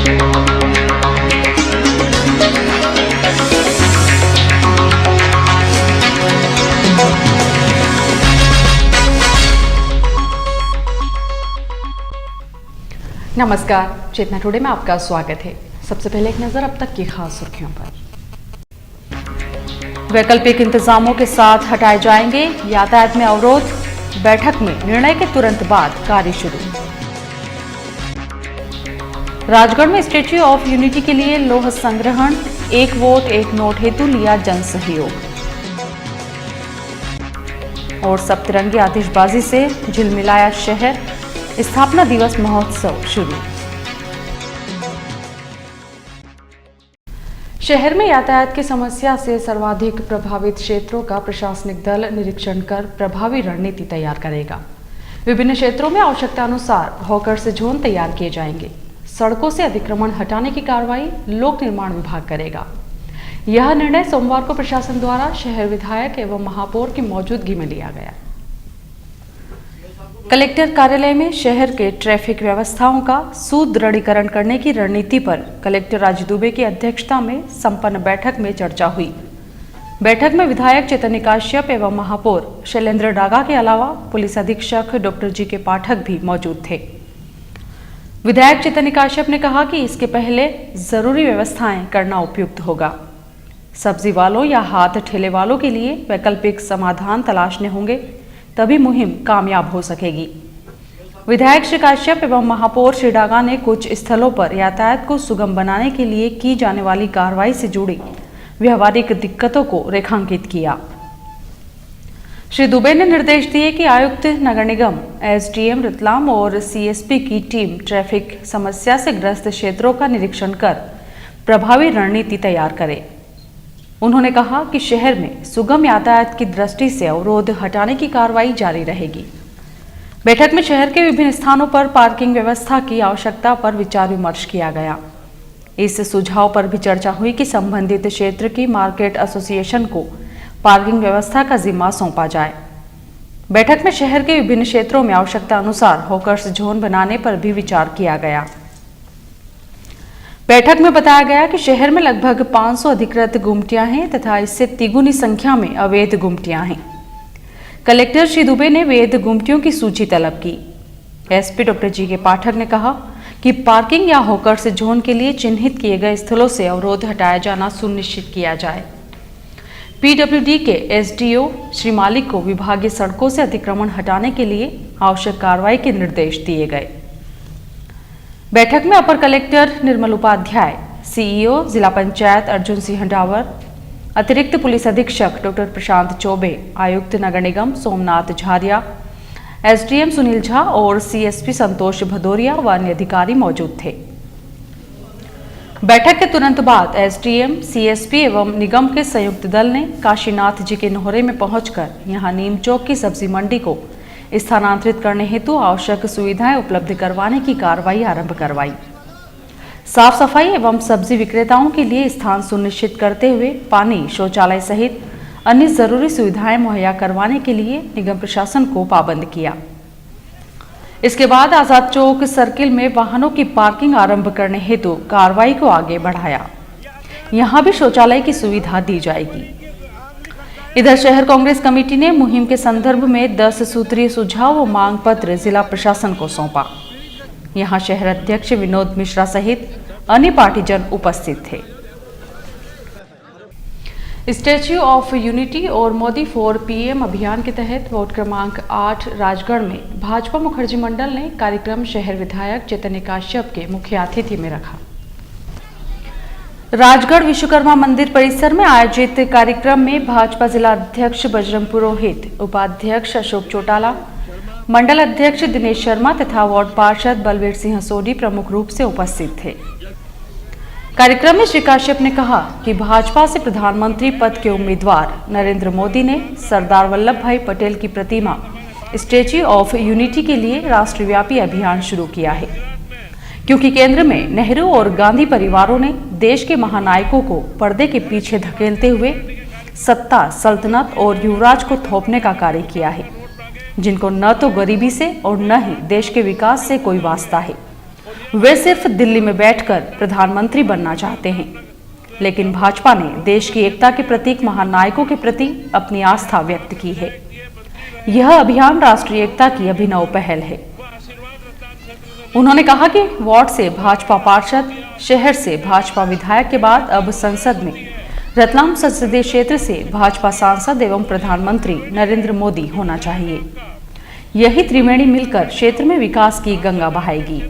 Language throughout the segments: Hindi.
नमस्कार, चेतना टुडे में आपका स्वागत है। सबसे पहले एक नजर अब तक की खास सुर्खियों पर। वैकल्पिक इंतजामों के साथ हटाए जाएंगे यातायात में अवरोध, बैठक में निर्णय के तुरंत बाद कार्य शुरू। राजगढ़ में स्टैच्यू ऑफ यूनिटी के लिए लौह संग्रहण, एक वोट एक नोट हेतु लिया जन सहयोग। और सप्तरंगी आतिशबाजी से झिलमिलाया शहर, स्थापना दिवस महोत्सव शुरू। शहर में यातायात की समस्या से सर्वाधिक प्रभावित क्षेत्रों का प्रशासनिक दल निरीक्षण कर प्रभावी रणनीति तैयार करेगा। विभिन्न क्षेत्रों में आवश्यकता अनुसार हॉकर्स जोन तैयार किए जाएंगे। सड़कों से अतिक्रमण हटाने की कार्रवाई लोक निर्माण विभाग करेगा। यह निर्णय सोमवार को प्रशासन द्वारा शहर विधायक एवं महापौर की मौजूदगी में लिया गया। कलेक्टर कार्यालय में शहर के ट्रैफिक व्यवस्थाओं का सुदृढ़ीकरण करने की रणनीति पर कलेक्टर राजू दुबे की अध्यक्षता में संपन्न बैठक में चर्चा हुई। बैठक में विधायक चैतन्य काश्यप एवं महापौर शैलेंद्र डागा के अलावा पुलिस अधीक्षक डॉक्टर जी.के. पाठक भी मौजूद थे। विधायक चैतन्य काश्यप ने कहा कि इसके पहले जरूरी व्यवस्थाएं करना उपयुक्त होगा। सब्जी वालों या हाथ ठेले वालों के लिए वैकल्पिक समाधान तलाशने होंगे, तभी मुहिम कामयाब हो सकेगी। विधायक श्री काश्यप एवं महापौर श्री डागा ने कुछ स्थलों पर यातायात को सुगम बनाने के लिए की जाने वाली कार्रवाई से जुड़ी व्यवहारिक दिक्कतों को रेखांकित किया। श्री दुबे ने निर्देश दिए कि आयुक्त नगर निगम, एसडीएम रतलाम और सीएसपी की टीम ट्रैफिक समस्या से ग्रस्त क्षेत्रों का निरीक्षण कर प्रभावी रणनीति तैयार करे। उन्होंने कहा कि शहर में सुगम यातायात की दृष्टि से अवरोध हटाने की कार्रवाई जारी रहेगी। बैठक में शहर के विभिन्न स्थानों पर पार्किंग व्यवस्था की आवश्यकता पर विचार विमर्श किया गया। इस सुझाव पर भी चर्चा हुई कि संबंधित क्षेत्र की मार्केट एसोसिएशन को पार्किंग व्यवस्था का जिम्मा सौंपा जाए। बैठक में शहर के विभिन्न क्षेत्रों में आवश्यकता अनुसार हॉकर्स जोन बनाने पर भी विचार किया गया। बैठक में बताया गया कि शहर में लगभग 500 अधिकृत गुमटियां हैं तथा इससे तिगुनी संख्या में अवैध गुमटियां हैं। कलेक्टर श्री दुबे ने वैध गुमटियों की सूची तलब की। SP doctor GK. पाठक ने कहा कि पार्किंग या हॉकर्स जोन के लिए चिन्हित किए गए स्थलों से अवरोध हटाया जाना सुनिश्चित किया जाए। पीडब्ल्यूडी के एसडीओ श्री मालिक को विभागीय सड़कों से अतिक्रमण हटाने के लिए आवश्यक कार्रवाई के निर्देश दिए गए। बैठक में अपर कलेक्टर निर्मल उपाध्याय, सीईओ जिला पंचायत अर्जुन सिंह डावर, अतिरिक्त पुलिस अधीक्षक डॉक्टर प्रशांत चौबे, आयुक्त नगर निगम सोमनाथ झारिया, एसडीएम सुनील झा और सीएसपी संतोष भदौरिया व अन्य अधिकारी मौजूद थे। बैठक के तुरंत बाद एसडीएम, सीएसपी एवं निगम के संयुक्त दल ने काशीनाथ जी के नोहरे में पहुंचकर यहां नीम चौक की सब्जी मंडी को स्थानांतरित करने हेतु आवश्यक सुविधाएं उपलब्ध करवाने की कार्रवाई आरंभ करवाई। साफ सफाई एवं सब्जी विक्रेताओं के लिए स्थान सुनिश्चित करते हुए पानी, शौचालय सहित अन्य जरूरी सुविधाएं मुहैया करवाने के लिए निगम प्रशासन को पाबंद किया। इसके बाद आजाद चौक सर्किल में वाहनों की पार्किंग आरंभ करने हेतु कार्रवाई को आगे बढ़ाया। यहां भी शौचालय की सुविधा दी जाएगी। इधर शहर कांग्रेस कमेटी ने मुहिम के संदर्भ में 10 सूत्रीय सुझाव व मांग पत्र जिला प्रशासन को सौंपा। यहां शहर अध्यक्ष विनोद मिश्रा सहित अन्य पार्टीजन उपस्थित थे। स्टैच्यू ऑफ यूनिटी और मोदी फॉर पीएम अभियान के तहत वार्ड क्रमांक 8 राजगढ़ में भाजपा मुखर्जी मंडल ने कार्यक्रम शहर विधायक चैतन्य काश्यप के मुख्य अतिथि में रखा। राजगढ़ विश्वकर्मा मंदिर परिसर में आयोजित कार्यक्रम में भाजपा जिला अध्यक्ष बजरंग पुरोहित, उपाध्यक्ष अशोक चौटाला, मंडल अध्यक्ष दिनेश शर्मा तथा वार्ड पार्षद बलवीर सिंह सोडी प्रमुख रूप से उपस्थित थे। कार्यक्रम में श्री काश्यप ने कहा कि भाजपा से प्रधानमंत्री पद के उम्मीदवार नरेंद्र मोदी ने सरदार वल्लभ भाई पटेल की प्रतिमा स्टैच्यू ऑफ यूनिटी के लिए राष्ट्रव्यापी अभियान शुरू किया है, क्योंकि केंद्र में नेहरू और गांधी परिवारों ने देश के महानायकों को पर्दे के पीछे धकेलते हुए सत्ता, सल्तनत और युवराज को थोपने का कार्य किया है, जिनको न तो गरीबी से और न ही देश के विकास से कोई वास्ता है। वे सिर्फ दिल्ली में बैठकर प्रधानमंत्री बनना चाहते हैं, लेकिन भाजपा ने देश की एकता के प्रतीक महानायकों के प्रति अपनी आस्था व्यक्त की है। यह अभियान राष्ट्रीय एकता की अभिनव पहल है। उन्होंने कहा कि वार्ड से भाजपा पार्षद, शहर से भाजपा विधायक के बाद अब संसद में रतलाम संसदीय क्षेत्र से भाजपा सांसद एवं प्रधानमंत्री नरेंद्र मोदी होना चाहिए। यही त्रिवेणी मिलकर क्षेत्र में विकास की गंगा बहाएगी।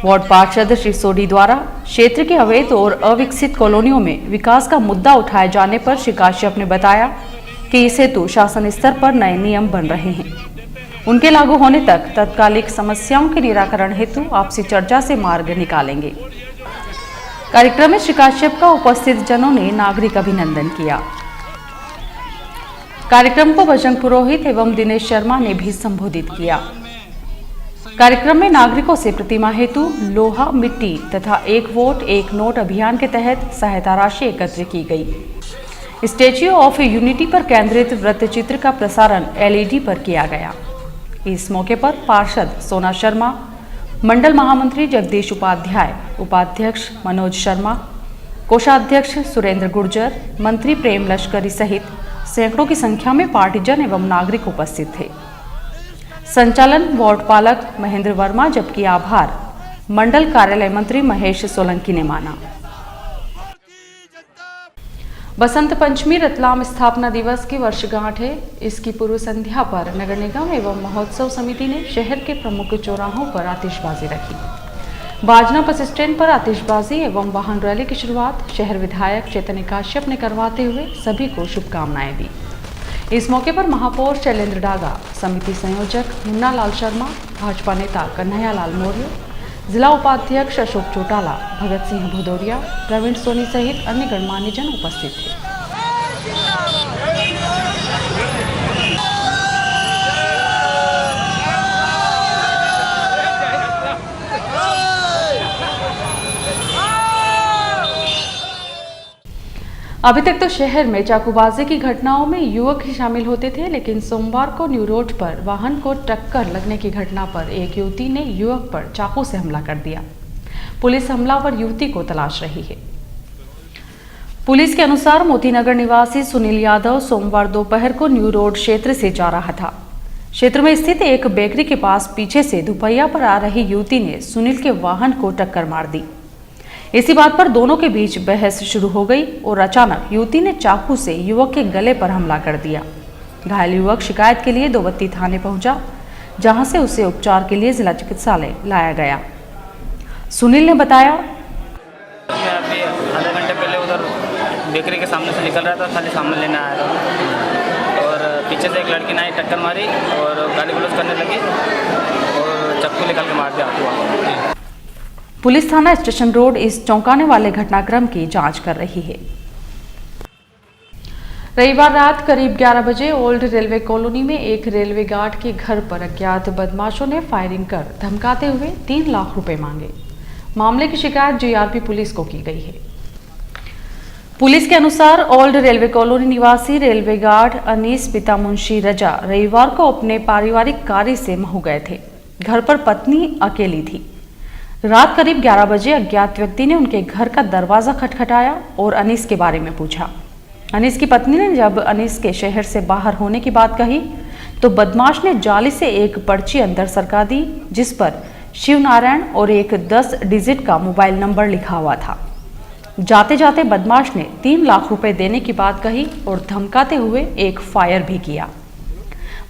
वार्ड पार्षद श्री सोडी द्वारा क्षेत्र के अवैध और अविकसित कॉलोनियों में विकास का मुद्दा उठाए जाने पर श्री काश्यप ने बताया कि इस हेतु शासन स्तर पर नए नियम बन रहे हैं। उनके लागू होने तक तत्कालिक समस्याओं के निराकरण हेतु आपसी चर्चा से मार्ग निकालेंगे। कार्यक्रम में श्री काश्यप का उपस्थित जनों ने नागरिक अभिनंदन किया। कार्यक्रम को बजरंग पुरोहित एवं दिनेश शर्मा ने भी संबोधित किया। कार्यक्रम में नागरिकों से प्रतिमा हेतु लोहा, मिट्टी तथा एक वोट एक नोट अभियान के तहत सहायता राशि एकत्र की गई। स्टैच्यू ऑफ यूनिटी पर केंद्रित वृत्त चित्र का प्रसारण LED पर किया गया। इस मौके पर पार्षद सोना शर्मा, मंडल महामंत्री जगदीश उपाध्याय, उपाध्यक्ष मनोज शर्मा, कोषाध्यक्ष सुरेंद्र गुर्जर, मंत्री प्रेम लश्करी सहित सैकड़ों की संख्या में पार्टीजन एवं नागरिक उपस्थित थे। संचालन वार्ड पालक महेंद्र वर्मा, जबकि आभार मंडल कार्यालय मंत्री महेश सोलंकी ने माना। बसंत पंचमी रतलाम स्थापना दिवस की वर्षगांठ है। इसकी पूर्व संध्या पर नगर निगम एवं महोत्सव समिति ने शहर के प्रमुख चौराहों पर आतिशबाजी रखी। बाजना बस स्टैंड पर आतिशबाजी एवं वाहन रैली की शुरुआत शहर विधायक चैतन्य काश्यप ने करवाते हुए सभी को शुभकामनाएं दी। इस मौके पर महापौर शैलेंद्र डागा, समिति संयोजक मुन्ना लाल शर्मा, भाजपा नेता कन्हैया लाल मौर्य, जिला उपाध्यक्ष अशोक चौटाला, भगत सिंह भदौरिया, प्रवीण सोनी सहित अन्य गणमान्य जन उपस्थित थे। अभी तक तो शहर में चाकूबाजी की घटनाओं में युवक ही शामिल होते थे, लेकिन सोमवार को न्यू रोड पर वाहन को टक्कर लगने की घटना पर एक युवती ने युवक पर चाकू से हमला कर दिया। पुलिस हमलावर युवती को तलाश रही है। पुलिस के अनुसार मोतीनगर निवासी सुनील यादव सोमवार दोपहर को न्यू रोड क्षेत्र से जा रहा था। क्षेत्र में स्थित एक बेकरी के पास पीछे से दुपहिया पर आ रही युवती ने सुनील के वाहन को टक्कर मार दी। इसी बात पर दोनों के बीच बहस शुरू हो गई और अचानक युवती ने चाकू से युवक के गले पर हमला कर दिया। घायल युवक शिकायत के लिए दोबत्ती थाने पहुंचा, जहां से उसे उपचार के लिए जिला चिकित्सालय लाया गया। सुनील ने बताया, मैं अभी आधे घंटे पहले उधर बेकरी के सामने से निकल रहा था, खाली सामने लेने आया था और पीछे से एक लड़की ने आई टक्कर मारी और गाली गलौज करने लगी और चाकू निकाल के मार दिया। पुलिस थाना स्टेशन रोड इस चौंकाने वाले घटनाक्रम की जांच कर रही है। रविवार रात करीब 11 बजे ओल्ड रेलवे कॉलोनी में एक रेलवे गार्ड के घर पर अज्ञात बदमाशों ने फायरिंग कर धमकाते हुए 3 लाख रुपए मांगे। मामले की शिकायत GRP पुलिस को की गई है। पुलिस के अनुसार ओल्ड रेलवे कॉलोनी निवासी रेलवे गार्ड अनीस पिता मुंशी रजा रविवार को अपने पारिवारिक कार्य से महू गए थे। घर पर पत्नी अकेली थी। रात करीब 11 बजे अज्ञात व्यक्ति ने उनके घर का दरवाजा खटखटाया और अनीस के बारे में पूछा। अनीस की पत्नी ने जब अनीस के शहर से बाहर होने की बात कही तो बदमाश ने जाली से एक पर्ची अंदर सरका दी, जिस पर शिव नारायण और एक 10 डिजिट का मोबाइल नंबर लिखा हुआ था। जाते जाते बदमाश ने 3 लाख रुपए देने की बात कही और धमकाते हुए एक फायर भी किया।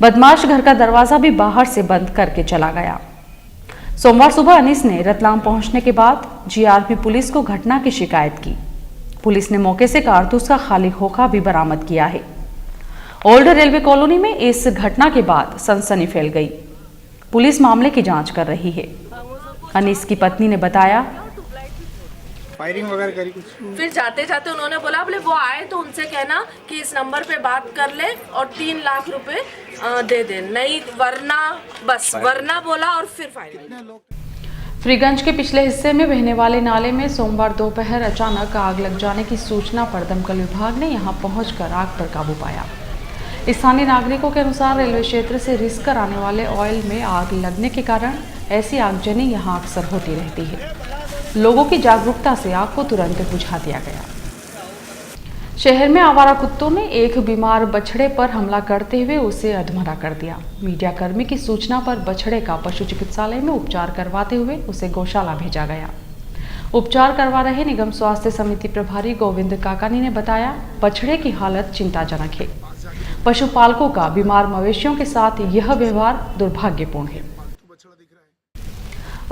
बदमाश घर का दरवाजा भी बाहर से बंद करके चला गया। सोमवार सुबह अनीस ने रतलाम पहुंचने के बाद GRP पुलिस को घटना की शिकायत की। पुलिस ने मौके से कारतूस का खाली खोखा भी बरामद किया है। ओल्ड रेलवे कॉलोनी में इस घटना के बाद सनसनी फैल गई। पुलिस मामले की जांच कर रही है। अनीस की पत्नी ने बताया, फायरिंग वगैरह करी कुछ, फिर जाते जाते उन्होंने बोला बोले वो आए तो उनसे कहना कि इस नंबर पे बात कर ले और 3 लाख रुपए दे दे, नहीं वरना बोला और फिर फायरिंग। फ्रीगंज के पिछले हिस्से में बहने वाले नाले में सोमवार दोपहर अचानक आग लग जाने की सूचना पर दमकल विभाग ने यहां पहुंचकर आग पर काबू पाया। स्थानीय नागरिकों के अनुसार रेलवे क्षेत्र से रिसकर आने वाले ऑयल में आग लगने के कारण ऐसी आगजनी यहाँ अक्सर होती रहती है। लोगों की जागरूकता से आग को तुरंत बुझा दिया गया। शहर में आवारा कुत्तों ने एक बीमार बछड़े पर हमला करते हुए उसे अधमरा कर दिया। मीडियाकर्मी की सूचना पर बछड़े का पशु चिकित्सालय में उपचार करवाते हुए उसे गौशाला भेजा गया। उपचार करवा रहे निगम स्वास्थ्य समिति प्रभारी गोविंद काकानी ने बताया, बछड़े की हालत चिंताजनक है। पशुपालकों का बीमार मवेशियों के साथ यह व्यवहार दुर्भाग्यपूर्ण है।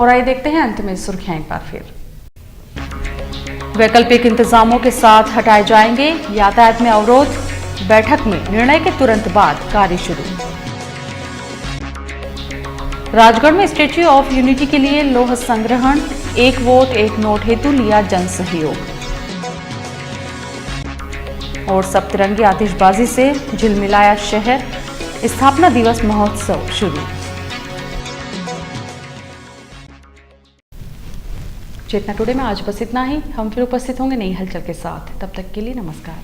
और आइए देखते हैं अंत में सुर्खियां एक बार फिर। वैकल्पिक इंतजामों के साथ हटाए जाएंगे यातायात में अवरोध, बैठक में निर्णय के तुरंत बाद कार्य शुरू। राजगढ़ में स्टैच्यू ऑफ यूनिटी के लिए लौह संग्रहण, एक वोट एक नोट हेतु लिया जन सहयोग। और सप्तरंगी आतिशबाजी से झिलमिलाया शहर, स्थापना दिवस महोत्सव शुरू। चेतना टुडे में आज बस इतना ही। हम फिर उपस्थित होंगे नई हलचल के साथ। तब तक के लिए नमस्कार।